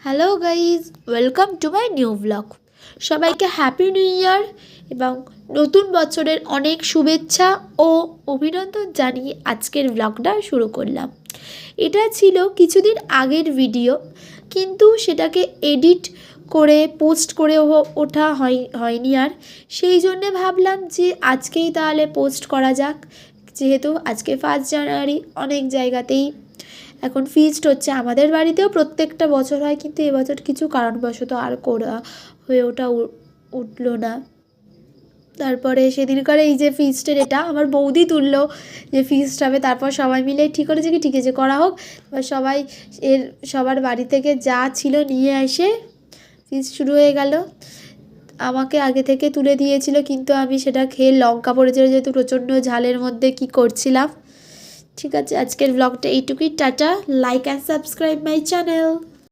Hello guys, welcome to my new blog. সবাইকে happy new year এবং নতুন বছরের অনেক শুভেচ্ছা ও অভিনন্দন জানিয়ে আজকের ব্লগটা শুরু করলাম। এটা ছিল কিছুদিন আগের ভিডিও, কিন্তু সেটাকে এডিট করে পোস্ট করে ওঠা হয়নি আর, সেই জন্যে ভাবলাম যে আজকেই তাহলে পোস্ট করা যাক। যেহেতু আজকে 1 জানুয়ারি, অনেক জায়গাতেই এখন ফিস্ট হচ্ছে, আমাদের বাড়িতেও প্রত্যেকটা বছর হয়, কিন্তু এবছর কিছু কারণবশত আর করা হয়ে উঠলো না। তারপরে সেদিনকার এই যে ফিস্টের, এটা আমার বৌদি তুললো যে ফিস্ট হবে, তারপর সবাই মিলে ঠিক করেছে কি ঠিক আছে করা হোক। এবার সবাই সবার বাড়ি থেকে যা ছিল নিয়ে এসে ফিস্ট শুরু হয়ে গেল। আমাকে আগে থেকে তুলে দিয়েছিল, কিন্তু আমি সেটা খেয়ে লঙ্কা পড়েছিল, যেহেতু প্রচণ্ড ঝালের মধ্যে কি করছিলাম। ঠিক আছে, আজকের ব্লগটা এইটুকুই। Tata, like and subscribe my channel.